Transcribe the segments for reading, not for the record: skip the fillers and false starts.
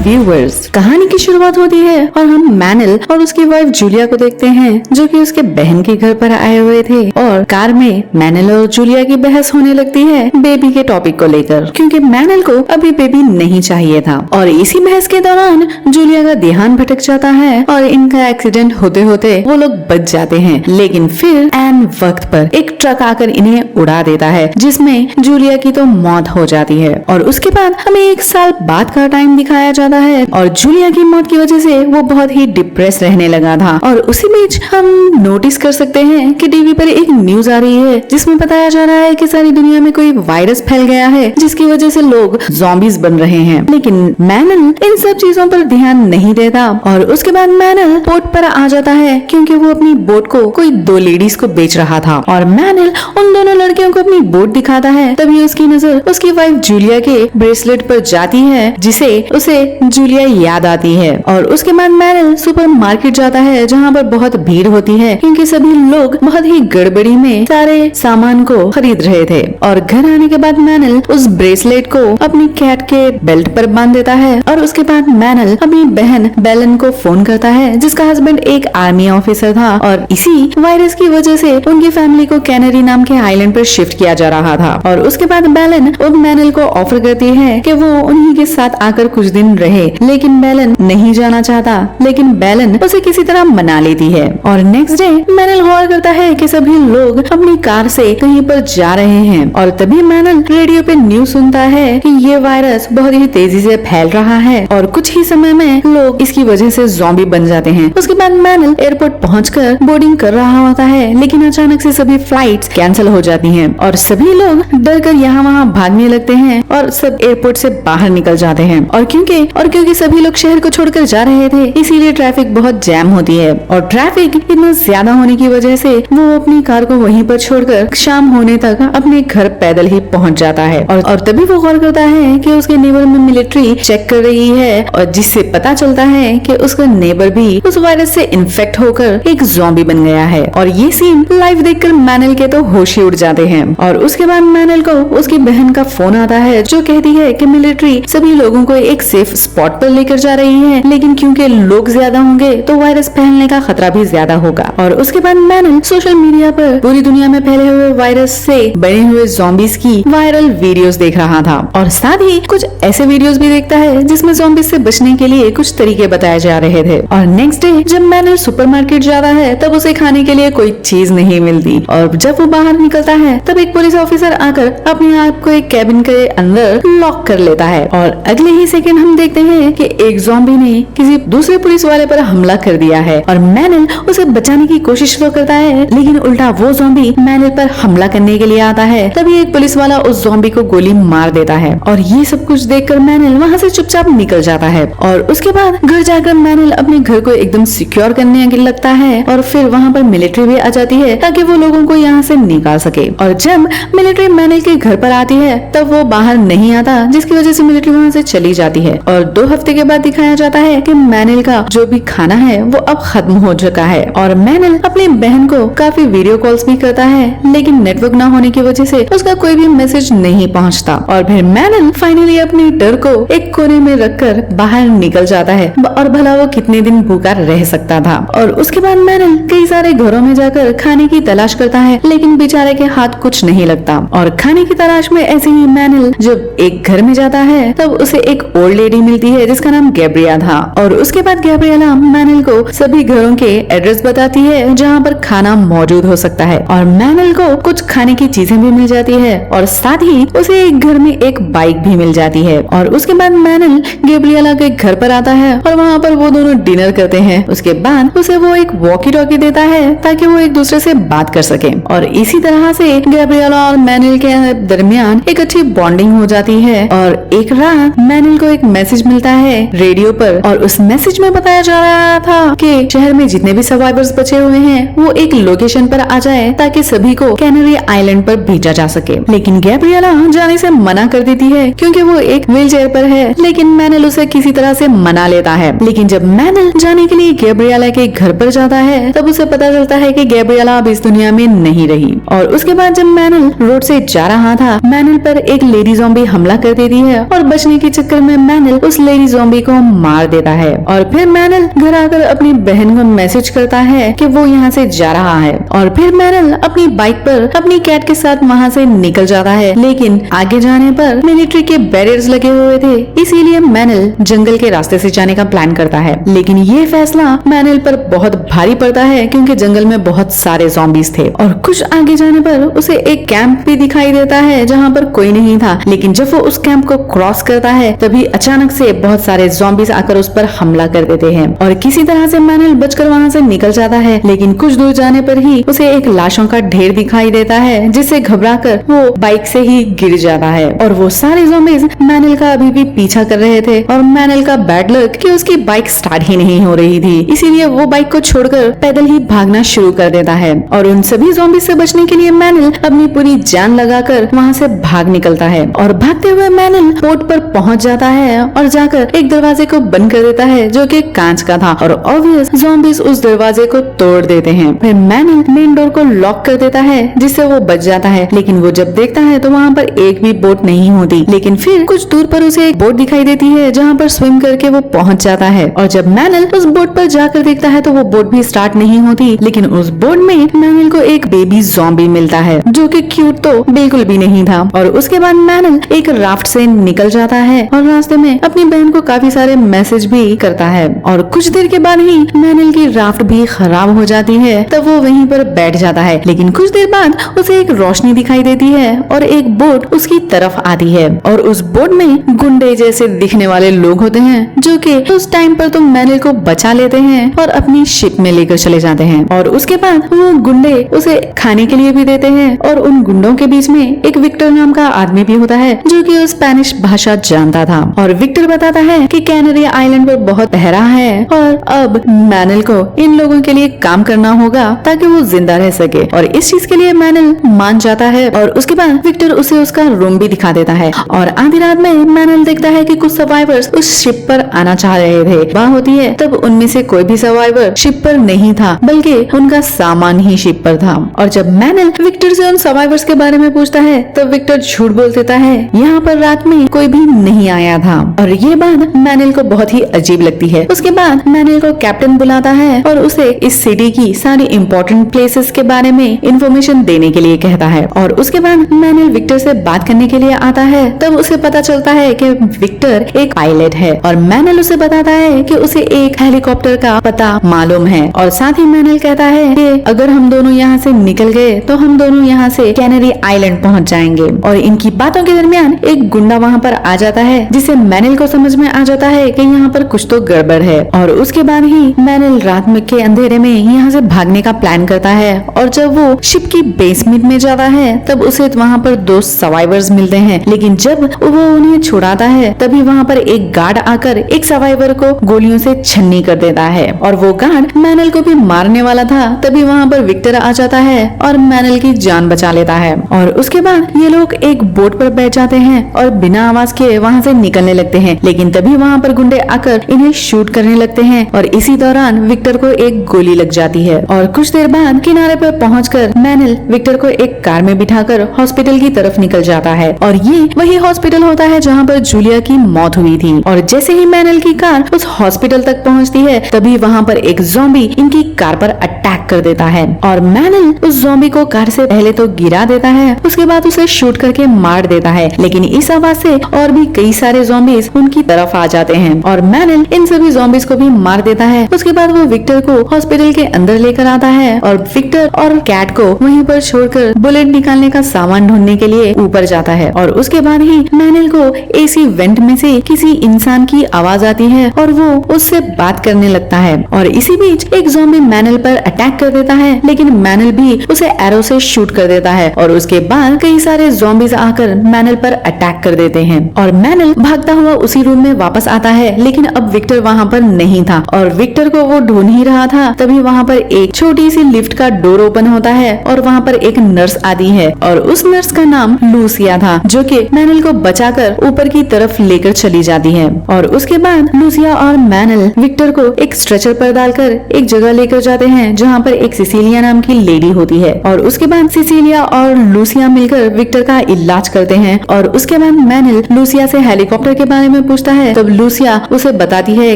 Viewers, कहानी की शुरुआत होती है और हम मैनल और उसकी वाइफ जूलिया को देखते हैं जो कि उसके बहन के घर पर आए हुए थे और कार में मैनल और जूलिया की बहस होने लगती है बेबी के टॉपिक को लेकर, क्योंकि मैनल को अभी बेबी नहीं चाहिए था। और इसी बहस के दौरान जूलिया का ध्यान भटक जाता है और इनका एक्सीडेंट होते होते वो लोग बच जाते हैं। लेकिन फिर एन वक्त पर एक ट्रक आकर इन्हें उड़ा देता है जिसमें जूलिया की तो मौत हो जाती है। और उसके बाद हमें 1 साल बाद का टाइम दिखाया जाता है और जूलिया की मौत की वजह से वो बहुत ही डिप्रेस रहने लगा था। और उसी बीच हम नोटिस कर सकते हैं कि टीवी पर एक न्यूज आ रही है जिसमें बताया जा रहा है कि सारी दुनिया में कोई वायरस फैल गया है जिसकी वजह से लोग ज़ॉम्बीज बन रहे हैं। लेकिन मैनल इन सब चीजों पर ध्यान नहीं देता और उसके बाद मैनल बोट पर आ जाता है क्योंकि वो अपनी बोट को कोई 2 लेडीज को बेच रहा था। और मैनल उन दोनों लड़कियों को अपनी बोट दिखाता है, तभी उसकी नजर उसकी वाइफ जूलिया के ब्रेसलेट पर जाती है जिसे उसे जूलिया याद आती है। और उसके बाद मैनल सुपरमार्केट जाता है जहाँ पर बहुत भीड़ होती है क्योंकि सभी लोग बहुत ही गड़बड़ी में सारे सामान को खरीद रहे थे। और घर आने के बाद मैनल उस ब्रेसलेट को अपनी कैट के बेल्ट पर बांध देता है और उसके बाद मैनल अपनी बहन बेलन को फोन करता है जिसका हस्बैंड एक आर्मी ऑफिसर था और इसी वायरस की वजह से उनकी फैमिली को कैनरी नाम के आइलैंड पर शिफ्ट किया जा रहा था। और उसके बाद बेलन अब मैनल को ऑफर करती है कि वो उन्हीं के साथ आकर कुछ दिन रहे, लेकिन बेलन नहीं जाना चाहता। लेकिन बेलन उसे किसी तरह मना लेती है। और नेक्स्ट डे मैनल गौर करता है कि सभी लोग अपनी कार से कहीं पर जा रहे हैं और तभी मैनल रेडियो पे न्यूज सुनता है कि ये वायरस बहुत ही तेजी से फैल रहा है और कुछ ही समय में लोग इसकी वजह से ज़ॉम्बी बन जाते हैं। उसके बाद मैनल एयरपोर्ट पहुंचकर बोर्डिंग कर रहा होता है, लेकिन अचानक से सभी फ्लाइट्स कैंसिल हो जाती हैं और सभी लोग डर कर यहाँ वहाँ भागने लगते हैं और सब एयरपोर्ट से बाहर निकल जाते हैं। और क्योंकि सभी लोग शहर को छोड़कर जा रहे थे इसीलिए ट्रैफिक बहुत जैम होती है और ट्रैफिक इतना ज्यादा होने की वजह से वो अपनी कार को वहीं पर छोड़कर शाम होने तक अपने घर पैदल ही पहुंच जाता है। और तभी वो गौर करता है कि उसके नेबर में मिलिट्री चेक कर रही है और जिससे पता चलता है कि उसका नेबर भी उस वायरस से इन्फेक्ट होकर एक ज़ॉम्बी बन गया है। और ये सीन लाइव देखकर मैनल के तो होश ही उड़ जाते हैं। और उसके बाद मैनल को उसकी बहन का फोन आता है जो कहती है कि मिलिट्री सभी लोगों को एक सेफ स्पॉट पर लेकर जा रही है, लेकिन क्योंकि लोग ज्यादा होंगे तो वायरस फैलने का खतरा भी ज्यादा होगा। और उसके बाद मैनल सोशल मीडिया पर पूरी दुनिया में फैले हुए वायरस से बने हुए ज़ॉम्बीज की वायरल वीडियोस देख रहा था और साथ ही कुछ ऐसे वीडियोस भी देखता है जिसमें ज़ॉम्बीज से बचने के लिए कुछ तरीके बताए जा रहे थे। और नेक्स्ट डे जब मैनल सुपरमार्केट जाता है तब उसे खाने के लिए कोई चीज नहीं मिलती और जब वो बाहर निकलता है तब एक पुलिस ऑफिसर आकर अपने आप को एक कैबिन के अंदर लॉक कर लेता है और अगले ही सेकंड हम देखते हैं कि एक ज़ॉम्बी ने किसी दूसरे पुलिस वाले पर हमला कर दिया है और मैनल उसे बचाने की कोशिश तो करता है, लेकिन उल्टा वो ज़ॉम्बी मैनल पर हमला करने के लिए आता है। तभी एक पुलिस वाला उस ज़ॉम्बी को गोली मार देता है और ये सब कुछ देखकर मैनल वहाँ से चुपचाप निकल जाता है। और उसके बाद घर जाकर मैनल अपने घर को एकदम सिक्योर करने लगता है और फिर वहाँ पर मिलिट्री भी आ जाती है ताकि वो लोगों को यहाँ से निकाल सके। और जब मिलिट्री मैनल के घर पर आती है तब वो बाहर नहीं आता जिसकी वजह से मिलिट्री वहाँ से चली जाती है। और 2 हफ्ते के बाद दिखाया जाता है कि मैनल का जो भी खाना है वो अब खत्म हो चुका है और मैनल अपनी बहन को काफी वीडियो कॉल्स भी करता है, लेकिन नेटवर्क ना होने की वजह से उसका कोई भी मैसेज नहीं पहुंचता। और फिर मैनल फाइनली अपने डर को एक कोने में रखकर बाहर निकल जाता है और भला वो कितने दिन भूखा रह सकता था। और उसके बाद मैनल कई सारे घरों में जाकर खाने की तलाश करता है, लेकिन बेचारे के हाथ कुछ नहीं लगता। और खाने की तलाश में ऐसे ही मैनल जब एक घर में जाता है तब उसे एक ओल्ड लेडी मिलती है जिसका नाम गैब्रिया था। और उसके बाद गैब्रिएला मैनल को सभी घरों के एड्रेस बताती है जहाँ पर खाना मौजूद हो सकता है और मैनल को कुछ खाने की चीजें भी मिल जाती है और साथ ही उसे एक घर में एक बाइक भी मिल जाती है। और उसके बाद मैनल गैब्रिएला के घर पर आता है और वहाँ पर वो दोनों डिनर करते हैं। उसके बाद उसे वो एक वॉकी टॉकी देता है ताकि वो एक दूसरे से बात कर सके और इसी तरह से गैब्रिएला और मैनल के दरमियान एक अच्छी बॉन्डिंग हो जाती है। और एक रात मैनल को एक मैसेज मिलता है रेडियो पर और उस मैसेज में बताया जा रहा था कि शहर में जितने भी सर्वाइवर्स बचे हुए हैं वो एक लोकेशन पर आ जाए ताकि सभी को कैनरी आइलैंड पर भेजा जा सके। लेकिन गैब्रिएला जाने से मना कर देती है क्योंकि वो एक व्हील चेयर पर है, लेकिन मैनल उसे किसी तरह से मना लेता है। लेकिन जब मैनल जाने के लिए गैब्रिएला के घर पर जाता है तब उसे पता चलता है कि गैब्रिएला अब इस दुनिया में नहीं रही। और उसके बाद जब मैनल रोड से जा रहा था, मैनल पर एक लेडी ज़ॉम्बी हमला कर देती है और बचने के चक्कर में मैनल उस लेडी ज़ॉम्बी को मार देता है। और फिर मैनल घर आकर अपनी बहन को मैसेज करता है कि वो यहाँ से जा रहा है। और फिर मैनल अपनी बाइक पर अपनी कैट के साथ वहाँ से निकल जाता है, लेकिन आगे जाने पर मिलिट्री के बैरियर्स लगे हुए थे, इसीलिए मैनल जंगल के रास्ते से जाने का प्लान करता है। लेकिन ये फैसला मैनल पर बहुत भारी पड़ता है क्योंकि जंगल में बहुत सारे ज़ॉम्बीज थे। और कुछ आगे जाने पर उसे एक कैंप भी दिखाई देता है जहाँ पर कोई नहीं था। लेकिन जब वो उस कैंप को क्रॉस करता है तभी अचानक से बहुत सारे ज़ॉम्बीज आकर उस पर हमला कर देते हैं और किसी तरह से मैनल बचकर वहाँ से निकल जाता है। लेकिन कुछ दूर जाने पर ही उसे एक लाशों का ढेर दिखाई देता है, जिससे घबराकर वो बाइक से ही गिर जाता है। और वो सारे ज़ॉम्बीज मैनल का अभी भी पीछा कर रहे थे और मैनल का बैड लक कि उसकी बाइक स्टार्ट ही नहीं हो रही थी, इसीलिए वो बाइक को छोड़कर पैदल ही भागना शुरू कर देता है। और उन सभी ज़ॉम्बीज से बचने के लिए मैनल अपनी पूरी जान लगाकर वहाँ से भाग निकलता है। और भागते हुए मैनल बोट पर पहुँच जाता है और जाकर एक दरवाजे को बंद कर देता है जो कि कांच का था और ऑब्वियस ज़ॉम्बीज उस दरवाजे को तोड़ देते हैं। फिर मैनल मेन डोर को लॉक कर देता है जिससे वो बच जाता है। लेकिन वो जब देखता है तो वहाँ पर एक भी बोट नहीं होती। लेकिन फिर कुछ दूर पर उसे एक बोट दिखाई देती है जहाँ पर स्विम करके वो पहुँच जाता है। और जब मैनल उस बोट पर जाकर देखता है तो वो बोट भी स्टार्ट नहीं होती। लेकिन उस बोट में मैनल को एक बेबी ज़ॉम्बी मिलता है जो कि क्यूट तो बिल्कुल भी नहीं था। और उसके बाद मैनल एक राफ्ट से निकल जाता है और रास्ते में अपनी बहन को काफी सारे मैसेज भी करता है। और कुछ देर के बाद ही मैनल की राफ्ट भी खराब हो जाती है, तब वो वहीं पर बैठ जाता है। लेकिन कुछ देर बाद उसे एक रोशनी दिखाई देती है और एक बोट उसकी तरफ आती है और उस बोट में गुंडे जैसे दिखने वाले लोग होते हैं जो कि उस टाइम पर तो मैनल को बचा लेते हैं और अपनी शिप में लेकर चले जाते हैं। और उसके बाद वो गुंडे उसे खाने के लिए भी देते हैं और उन गुंडों के बीच में एक विक्टर नाम का आदमी भी होता है जो कि स्पेनिश भाषा जानता था। और विक्टर बताता है कि कैनरी आइलैंड पर बहुत पहरा है और अब मैनल को इन लोगों के लिए काम करना होगा ताकि वो जिंदा रह सके। और इस चीज के लिए मैनल मान जाता है और उसके बाद विक्टर उसे उसका रूम भी दिखा देता है। और आधी रात में मैनल देखता है कि कुछ सर्वाइवर्स उस शिप पर आना चाह रहे थे। वहाँ होती है तब उनमें से कोई भी सर्वाइवर शिप पर नहीं था बल्कि उनका सामान ही शिप पर था। और जब मैनल विक्टर से उन सर्वाइवर्स के बारे में पूछता है तब विक्टर झूठ बोल देता है, यहाँ पर रात में कोई भी नहीं आया था। और ये बात मैनल को बहुत ही अजीब लगती है। उसके बाद मैनल को कैप्टन बुलाता है और उसे इस सिटी की सारी इम्पोर्टेंट प्लेसेस के बारे में इंफॉर्मेशन देने के लिए कहता है। और उसके बाद मैनल विक्टर से बात करने के लिए आता है, तब उसे पता चलता है कि विक्टर एक पायलट है और मैनल उसे बताता है कि उसे एक हेलीकॉप्टर का पता मालूम है। और साथ ही मैनल कहता है कि अगर हम दोनों यहाँ से निकल गए तो हम दोनों यहाँ से कैनरी आइलैंड पहुँच जाएंगे। और इनकी बातों के दरमियान एक गुंडा वहाँ पर आ जाता है जिसे मैनल को समझ में आ जाता है कि यहाँ पर कुछ तो गड़बड़ है। और उसके बाद ही मैनल रात में के अंधेरे में यहाँ से भागने का प्लान करता है। और जब वो शिप की बेसमेंट में जाता है तब उसे वहाँ पर दो सर्वाइवर्स मिलते हैं। लेकिन जब वो उन्हें छुड़ाता है तभी वहाँ पर एक गार्ड आकर एक सर्वाइवर को गोलियों से छन्नी कर देता है और वो गार्ड मैनल को भी मारने वाला था। तभी वहाँ पर विक्टर आ जाता है और मैनल की जान बचा लेता है। और उसके बाद ये लोग एक बोट पर बैठ जाते हैं और बिना आवाज के वहाँ से निकलने लगते हैं। लेकिन तभी वहाँ पर गुंडे आकर इन्हें शूट करने लगते हैं और इसी दौरान विक्टर को एक गोली लग जाती है। और कुछ देर बाद किनारे पर पहुंचकर मैनल विक्टर को एक कार में बिठाकर हॉस्पिटल की तरफ निकल जाता है। और ये वही हॉस्पिटल होता है जहाँ पर जूलिया की मौत हुई थी। और जैसे ही मैनल की कार उस हॉस्पिटल तक पहुँचती है तभी वहाँ पर एक ज़ॉम्बी इनकी कार पर अटैक कर देता है और मैनल उस ज़ॉम्बी को कार से पहले तो गिरा देता है, उसके बाद उसे शूट करके मार देता है। लेकिन इस आवाज से और भी कई सारे ज़ॉम्बीज उनकी तरफ आ जाते हैं और मैनल इन सभी ज़ॉम्बीज को भी मार देता है। उसके बाद वो विक्टर को हॉस्पिटल के अंदर लेकर आता है और विक्टर और कैट को वहीं पर छोड़कर बुलेट निकालने का सामान ढूंढने के लिए ऊपर जाता है। और उसके बाद ही मैनल को एसी वेंट में से किसी इंसान की आवाज आती है और वो उससे बात करने लगता है। और इसी बीच एक ज़ॉम्बी मैनल पर अटैक कर देता है, लेकिन मैनल भी उसे एरो से शूट कर देता है और उसके बाद कई सारे ज़ॉम्बीज आकर मैनल पर अटैक कर देते हैं और मैनल भागता हुआ उसी रूम में वापस आता है। लेकिन अब विक्टर वहाँ पर नहीं था और विक्टर को वो ढूंढ ही रहा था। तभी वहाँ पर एक छोटी सी लिफ्ट का डोर ओपन होता है और वहाँ पर एक नर्स आती है और उस नर्स का नाम लूसिया था, जो कि मैनल को बचाकर ऊपर की तरफ लेकर चली जाती है। और उसके बाद लूसिया और मैनल विक्टर को एक स्ट्रेचर पर डालकर एक जगह लेकर जाते हैं जहाँ पर एक सिसिलिया नाम की लेडी होती है। और उसके बाद सिसिलिया और लूसिया मिलकर विक्टर का इलाज करते हैं। और उसके बाद मैनल लूसिया से हेलीकॉप्टर के बारे में पूछता है। तब लूसिया उसे बताती है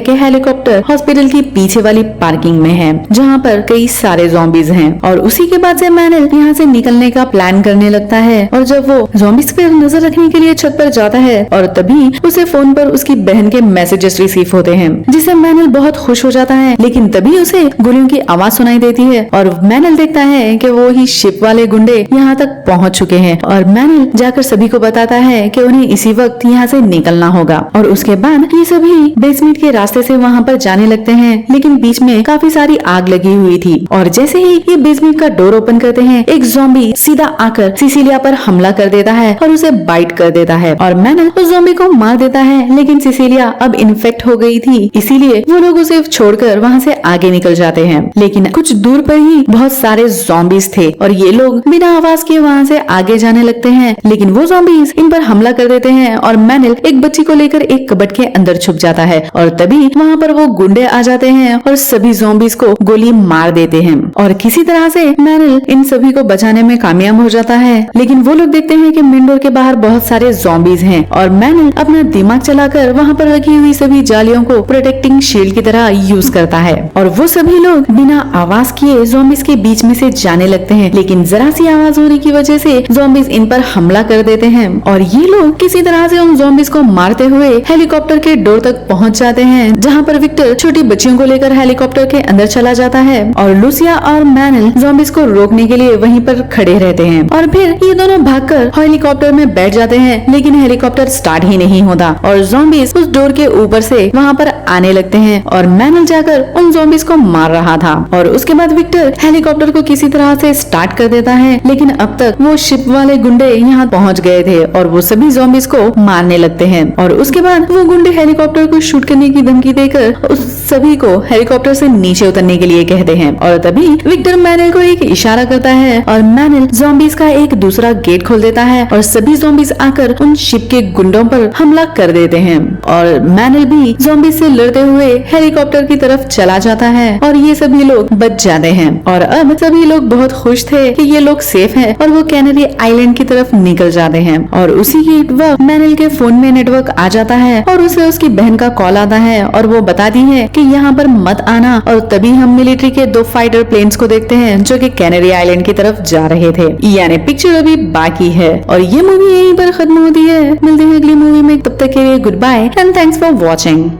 कि हेलीकॉप्टर हॉस्पिटल की पीछे वाली पार्किंग में है, जहाँ पर कई सारे ज़ॉम्बीज हैं। और उसी के बाद से मैनल यहाँ से निकलने का प्लान करने लगता है। और जब वो ज़ॉम्बीज पर नजर रखने के लिए छत पर जाता है और तभी उसे फोन पर उसकी बहन के मैसेजेस रिसीव होते हैं, जिसे मैनल बहुत खुश हो जाता है। लेकिन तभी उसे गोलियों की आवाज सुनाई देती है और मैनल देखता है कि वो ही शिप वाले गुंडे यहाँ तक पहुँच चुके हैं। और मैनल जाकर सभी को बताता है कि उन्हें इसी वक्त यहाँ से निकलना होगा। और उसके बाद ये सभी बेसमेंट के रास्ते से वहाँ पर जाने लगते हैं, लेकिन बीच में काफी सारी आग लगी हुई थी। और जैसे ही ये बेसमेंट का डोर ओपन करते हैं, एक ज़ॉम्बी सीधा आकर सिसिलिया पर हमला कर देता है और उसे बाइट कर देता है। और मैनल उस ज़ॉम्बी को मार देता है, लेकिन सिसिलिया अब इन्फेक्ट हो गई थी, इसीलिए वो लोग उसे छोड़कर वहाँ से आगे निकल जाते हैं। लेकिन कुछ दूर पर ही बहुत सारे ज़ॉम्बीज थे और ये लोग बिना आवाज के वहाँ से आगे जाने लगते हैं। लेकिन वो ज़ॉम्बीज इन पर हमला कर देते हैं और मैनल एक बच्ची को लेकर एक कबर्ड के अंदर छुप जाता है। और तभी वहाँ पर वो गुंडे आ जाते हैं और सभी ज़ॉम्बीज को गोली मार देते हैं। और किसी तरह से मैनल इन सभी को बचाने में कामयाब हो जाता है। लेकिन वो लोग देखते हैं कि मेन डोर के बाहर बहुत सारे ज़ॉम्बीज हैं और मैनल अपना दिमाग चलाकर वहाँ पर रखी हुई सभी जालियों को प्रोटेक्टिंग शील्ड की तरह यूज करता है। और वो सभी लोग बिना आवाज किए ज़ॉम्बीज के बीच में से जाने लगते हैं, लेकिन जरा सी आवाज होने की वजह से ज़ॉम्बीज इन पर हमला कर देते हैं। और ये लोग किसी तरह से उन ज़ॉम्बीज को मारते हुए हेलीकॉप्टर के डोर तक पहुंच जाते हैं, जहां पर विक्टर छोटी बच्चियों को लेकर हेलीकॉप्टर के अंदर चला जाता है। और लूसिया और मैनल ज़ॉम्बीज को रोकने के लिए वहीं पर खड़े रहते हैं। और फिर ये दोनों भागकर हेलीकॉप्टर में बैठ जाते हैं, लेकिन हेलीकॉप्टर स्टार्ट ही नहीं होता और ज़ॉम्बीज उस डोर के ऊपर से वहाँ पर आने लगते हैं। और मैनल जाकर उन ज़ॉम्बीज को मार रहा था। और उसके बाद विक्टर हेलीकॉप्टर को किसी तरह से स्टार्ट कर देता है, लेकिन अब तक वो शिप वाले गुंडे यहाँ पहुँच गए थे और वो सभी ज़ॉम्बीज को मारने लगते हैं। और उसके बाद वो गुंडे हेलीकॉप्टर को शूट करने की धमकी देकर उस सभी को हेलीकॉप्टर से नीचे उतरने के लिए कहते हैं। और तभी विक्टर मैनल को एक इशारा करता है और मैनल ज़ॉम्बीज का एक दूसरा गेट खोल देता है और सभी ज़ॉम्बीज आकर उन शिप के गुंडों पर हमला कर देते हैं। और मैनल भी ज़ॉम्बीज से लड़ते हुए हेलीकॉप्टर की तरफ चला जाता है और ये सभी लोग बच जाते हैं। और अब सभी लोग बहुत खुश थे कि ये लोग सेफ हैं और वो कैनरी आइलैंड की तरफ निकल जाते हैं। और उसी के वक्त मैनल के फोन में नेटवर्क आ जाता है और उसे उसकी बहन का कॉल आता है और वो बताती है कि यहाँ पर मत आना। और तभी हम मिलिट्री के 2 फाइटर प्लेन्स को देखते हैं जो कि कैनरी आइलैंड की तरफ जा रहे थे। यानी पिक्चर अभी बाकी है और ये मूवी यहीं पर खत्म होती है। मिलते हैं अगली मूवी में, तब तक के लिए goodbye and thanks for watching.